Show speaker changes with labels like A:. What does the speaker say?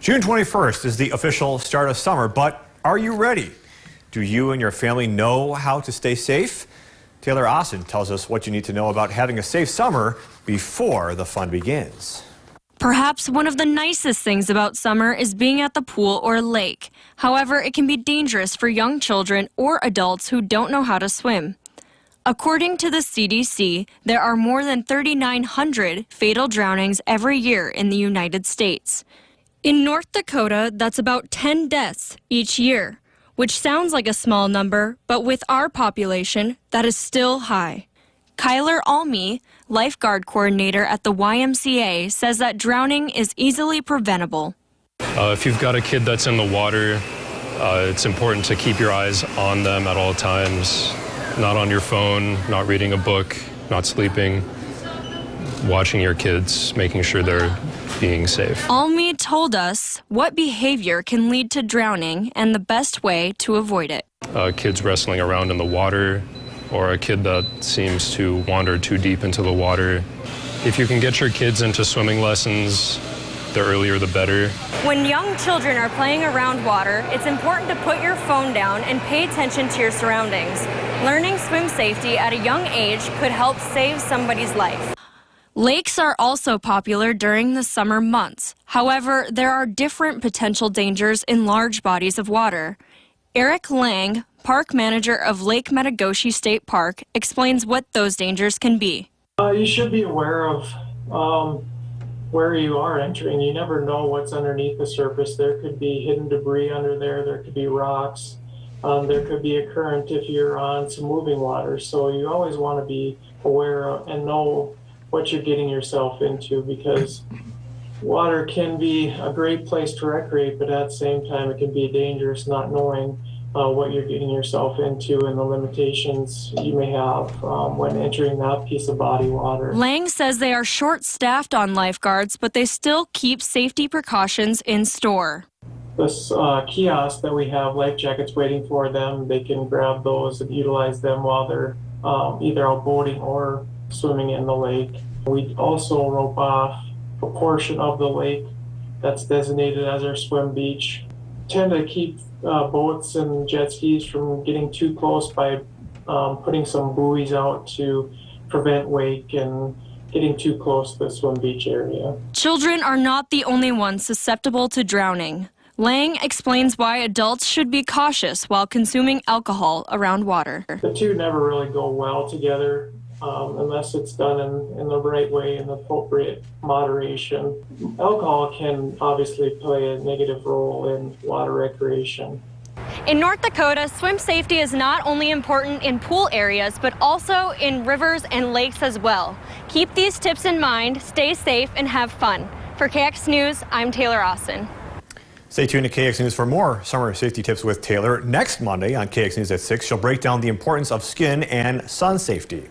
A: June 21st is the official start of summer, but are you ready? Do you and your family know how to stay safe? Taylor Austin tells us what you need to know about having a safe summer before the fun begins.
B: Perhaps one of the nicest things about summer is being at the pool or lake. However, it can be dangerous for young children or adults who don't know how to swim. According to the CDC, there are more than 3,900 fatal drownings every year in the United States. In North Dakota, that's about 10 deaths each year, which sounds like a small number, but with our population, that is still high. Kyler Almy, lifeguard coordinator at the YMCA, says that drowning is easily preventable.
C: If you've got a kid that's in the water, it's important to keep your eyes on them at all times. Not on your phone, not reading a book, not sleeping, watching your kids, making sure they're being safe.
B: Almy told us what behavior can lead to drowning and the best way to avoid it.
C: Kids wrestling around in the water, or a kid that seems to wander too deep into the water. If you can get your kids into swimming lessons, the earlier the better.
B: When young children are playing around water, it's important to put your phone down and pay attention to your surroundings. Learning swim safety at a young age could help save somebody's life. Lakes are also popular during the summer months. However, there are different potential dangers in large bodies of water. Eric Lang, park manager of Lake Metagoshi State Park, explains what those dangers can be.
D: You should be aware of where you are entering. You never know what's underneath the surface. There could be hidden debris under there. There could be rocks. There could be a current if you're on some moving water. So you always want to be aware and know what you're getting yourself into, because water can be a great place to recreate, but at the same time it can be dangerous not knowing what you're getting yourself into and the limitations you may have when entering that piece of body water.
B: Lang says they are short-staffed on lifeguards, but they still keep safety precautions in store.
D: This kiosk that we have life jackets waiting for them, they can grab those and utilize them while they're either out boating or swimming in the lake. We also rope off a portion of the lake that's designated as our swim beach. Tend to keep boats and jet skis from getting too close by putting some buoys out to prevent wake and getting too close to the swim beach area.
B: Children are not the only ones susceptible to drowning. Lang explains why adults should be cautious while consuming alcohol around water.
D: The two never really go well together unless it's done in the right way, in the appropriate moderation. Alcohol can obviously play a negative role in water recreation.
B: In North Dakota, swim safety is not only important in pool areas, but also in rivers and lakes as well. Keep these tips in mind, stay safe, and have fun. For KX News, I'm Taylor Austin.
A: Stay tuned to KX News for more summer safety tips with Taylor. Next Monday on KX News at 6, she'll break down the importance of skin and sun safety.